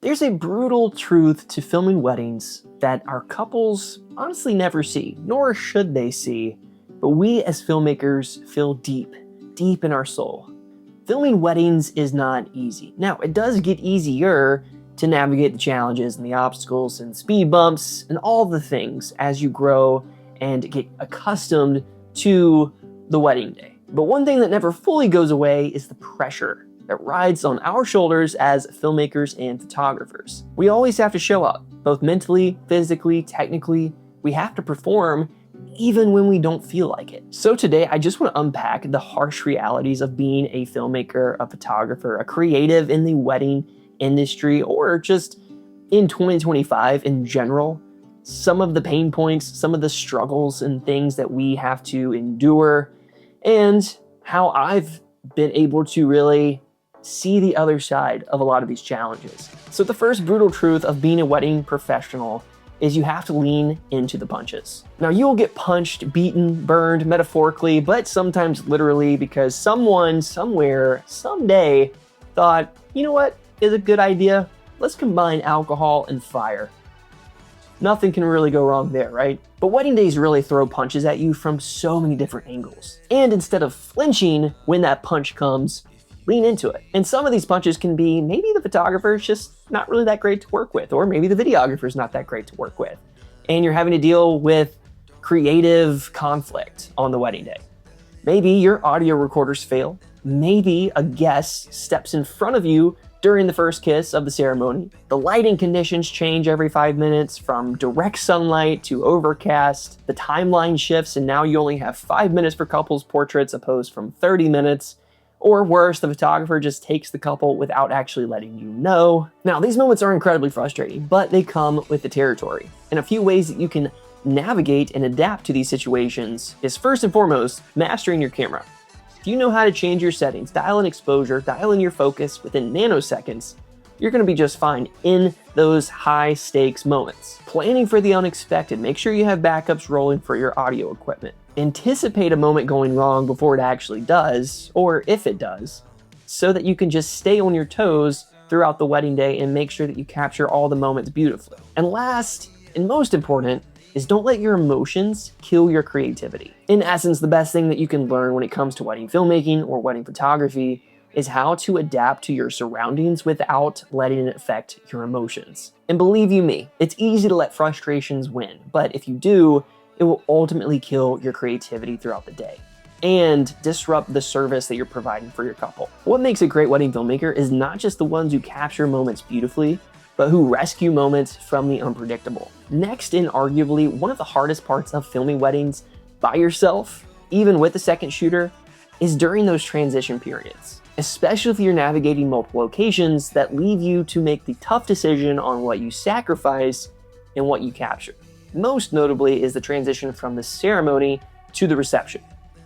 There's a brutal truth to filming weddings that our couples honestly never see, nor should they see, but we as filmmakers feel deep in our soul. Filming weddings is not easy. Now, it does get easier to navigate the challenges and the obstacles and speed bumps and all the things as you grow and get accustomed to the wedding day. But one thing that never fully goes away is the pressure that rides on our shoulders as filmmakers and photographers. We always have to show up, both mentally, physically, technically. We have to perform even when we don't feel like it. So today, I just want to unpack the harsh realities of being a filmmaker, a photographer, a creative in the wedding industry, or just in 2025 in general. Some of the pain points, some of the struggles and things that we have to endure, and how I've been able to really see the other side of a lot of these challenges. So the first brutal truth of being a wedding professional is you have to lean into the punches. Now you'll get punched, beaten, burned metaphorically, but sometimes literally, because someone, somewhere, someday thought, you know what is a good idea? Let's combine alcohol and fire. Nothing can really go wrong there, right? But wedding days really throw punches at you from so many different angles. And instead of flinching when that punch comes, lean into it. And some of these punches can be maybe the photographer's just not really that great to work with, or maybe the videographer's not that great to work with. And you're having to deal with creative conflict on the wedding day. Maybe your audio recorders fail. Maybe a guest steps in front of you during the first kiss of the ceremony. The lighting conditions change every 5 minutes, from direct sunlight to overcast. The timeline shifts and now you only have 5 minutes for couples portraits opposed from 30 minutes. Or worse, the photographer just takes the couple without actually letting you know. Now, these moments are incredibly frustrating, but they come with the territory. And a few ways that you can navigate and adapt to these situations is, first and foremost, mastering your camera. If you know how to change your settings, dial in exposure, dial in your focus within nanoseconds, you're gonna be just fine in those high stakes moments. Planning for the unexpected. Make sure you have backups rolling for your audio equipment. Anticipate a moment going wrong before it actually does, or if it does, so that you can just stay on your toes throughout the wedding day and make sure that you capture all the moments beautifully. And last, and most important, is don't let your emotions kill your creativity. In essence, the best thing that you can learn when it comes to wedding filmmaking or wedding photography is how to adapt to your surroundings without letting it affect your emotions. And believe you me, it's easy to let frustrations win, but if you do, it will ultimately kill your creativity throughout the day and disrupt the service that you're providing for your couple. What makes a great wedding filmmaker is not just the ones who capture moments beautifully, but who rescue moments from the unpredictable. Next, and arguably one of the hardest parts of filming weddings by yourself, even with a second shooter, is during those transition periods, especially if you're navigating multiple locations that leave you to make the tough decision on what you sacrifice and what you capture. Most notably is the transition from the ceremony to the reception.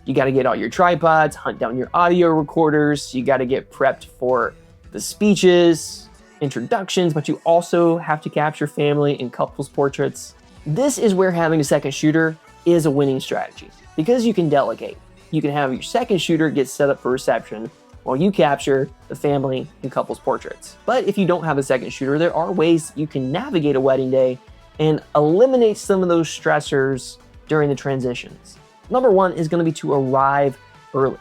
You gotta get all your tripods, hunt down your audio recorders, you gotta get prepped for the speeches, introductions, but you also have to capture family and couples portraits. This is where having a second shooter is a winning strategy, because you can delegate. You can have your second shooter get set up for reception while you capture the family and couples portraits. But if you don't have a second shooter, there are ways you can navigate a wedding day and eliminate some of those stressors during the transitions. Number one is gonna be to arrive early.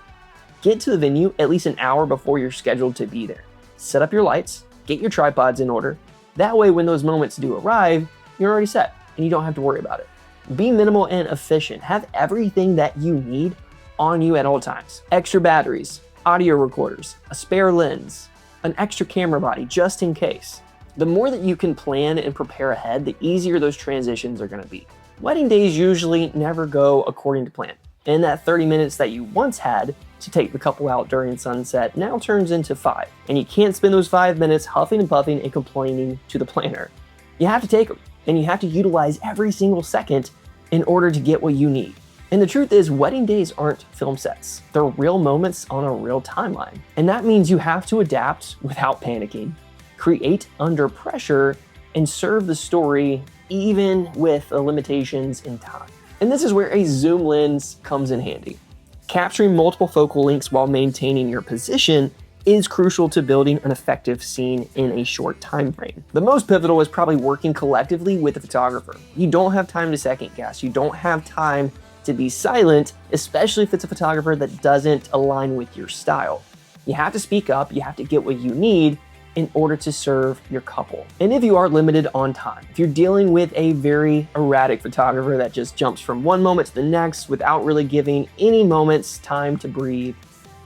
Get to the venue at least an hour before you're scheduled to be there. Set up your lights, get your tripods in order. That way, when those moments do arrive, you're already set and you don't have to worry about it. Be minimal and efficient. Have everything that you need on you at all times. Extra batteries, audio recorders, a spare lens, an extra camera body just in case. The more that you can plan and prepare ahead, the easier those transitions are gonna be. Wedding days usually never go according to plan. And that 30 minutes that you once had to take the couple out during sunset now turns into 5. And you can't spend those 5 minutes huffing and puffing and complaining to the planner. You have to take them, and you have to utilize every single second in order to get what you need. And the truth is, wedding days aren't film sets. They're real moments on a real timeline. And that means you have to adapt without panicking, create under pressure, and serve the story even with the limitations in time. And this is where a zoom lens comes in handy. Capturing multiple focal lengths while maintaining your position is crucial to building an effective scene in a short time frame. The most pivotal is probably working collectively with the photographer. You don't have time to second guess. You don't have time to be silent, especially if it's a photographer that doesn't align with your style. You have to speak up, you have to get what you need in order to serve your couple. And if you are limited on time, if you're dealing with a very erratic photographer that just jumps from one moment to the next without really giving any moments time to breathe,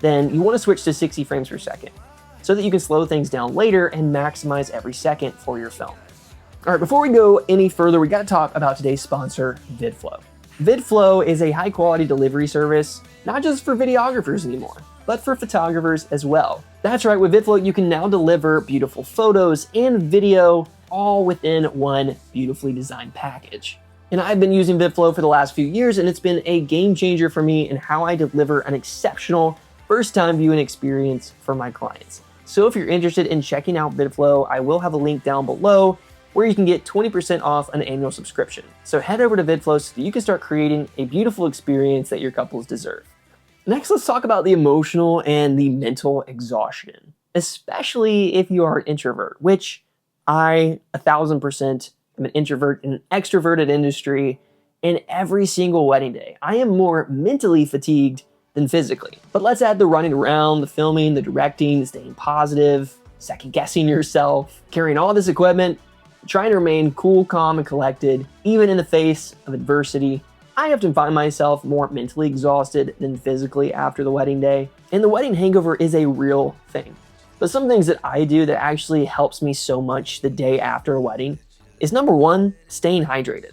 then you want to switch to 60 frames per second so that you can slow things down later and maximize every second for your film. All right, before we go any further, we got to talk about today's sponsor, Vidflow. Vidflow is a high quality delivery service, not just for videographers anymore, but for photographers as well. That's right, with Vidflow, you can now deliver beautiful photos and video all within one beautifully designed package. And I've been using Vidflow for the last few years, and it's been a game changer for me in how I deliver an exceptional first-time viewing experience for my clients. So if you're interested in checking out Vidflow, I will have a link down below where you can get 20% off an annual subscription. So head over to Vidflow so that you can start creating a beautiful experience that your couples deserve. Next, let's talk about the emotional and the mental exhaustion, especially if you are an introvert, which I 1000% am an introvert in an extroverted industry, and every single wedding day, I am more mentally fatigued than physically. But let's add the running around, the filming, the directing, staying positive, second guessing yourself, carrying all this equipment, trying to remain cool, calm, and collected, even in the face of adversity. I often find myself more mentally exhausted than physically after the wedding day, and the wedding hangover is a real thing. But some things that I do that actually helps me so much the day after a wedding is number one, staying hydrated.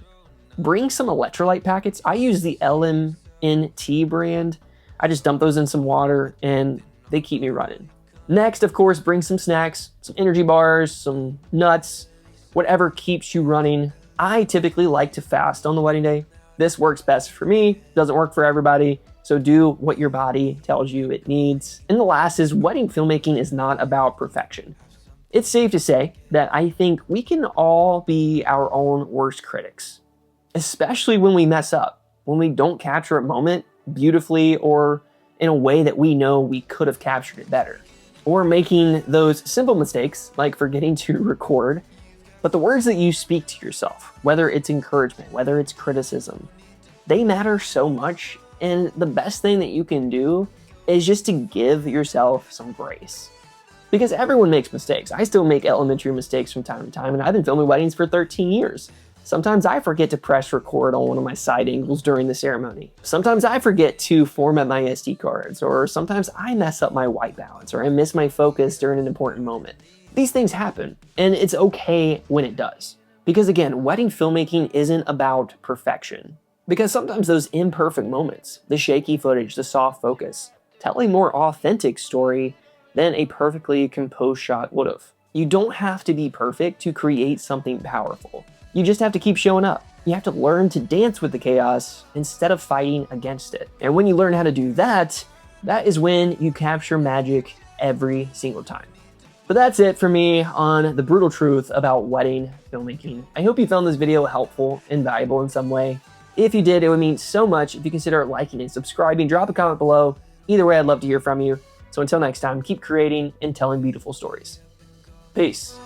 Bring some electrolyte packets. I use the LMNT brand. I just dump those in some water and they keep me running. Next, of course, bring some snacks, some energy bars, some nuts, whatever keeps you running. I typically like to fast on the wedding day. This works best for me, doesn't work for everybody, so do what your body tells you it needs. And the last is wedding filmmaking is not about perfection. It's safe to say that I think we can all be our own worst critics, especially when we mess up, when we don't capture a moment beautifully or in a way that we know we could have captured it better, or making those simple mistakes like forgetting to record. But the words that you speak to yourself, whether it's encouragement, whether it's criticism, they matter so much. And the best thing that you can do is just to give yourself some grace. Because everyone makes mistakes. I still make elementary mistakes from time to time, and I've been filming weddings for 13 years. Sometimes I forget to press record on one of my side angles during the ceremony. Sometimes I forget to format my SD cards, or sometimes I mess up my white balance, or I miss my focus during an important moment. These things happen, and it's okay when it does. Because again, wedding filmmaking isn't about perfection. Because sometimes those imperfect moments, the shaky footage, the soft focus, tell a more authentic story than a perfectly composed shot would have. You don't have to be perfect to create something powerful. You just have to keep showing up. You have to learn to dance with the chaos instead of fighting against it. And when you learn how to do that, that is when you capture magic every single time. But that's it for me on the brutal truth about wedding filmmaking. I hope you found this video helpful and valuable in some way. If you did, it would mean so much if you consider liking and subscribing. Drop a comment below. Either way, I'd love to hear from you. So until next time, keep creating and telling beautiful stories. Peace.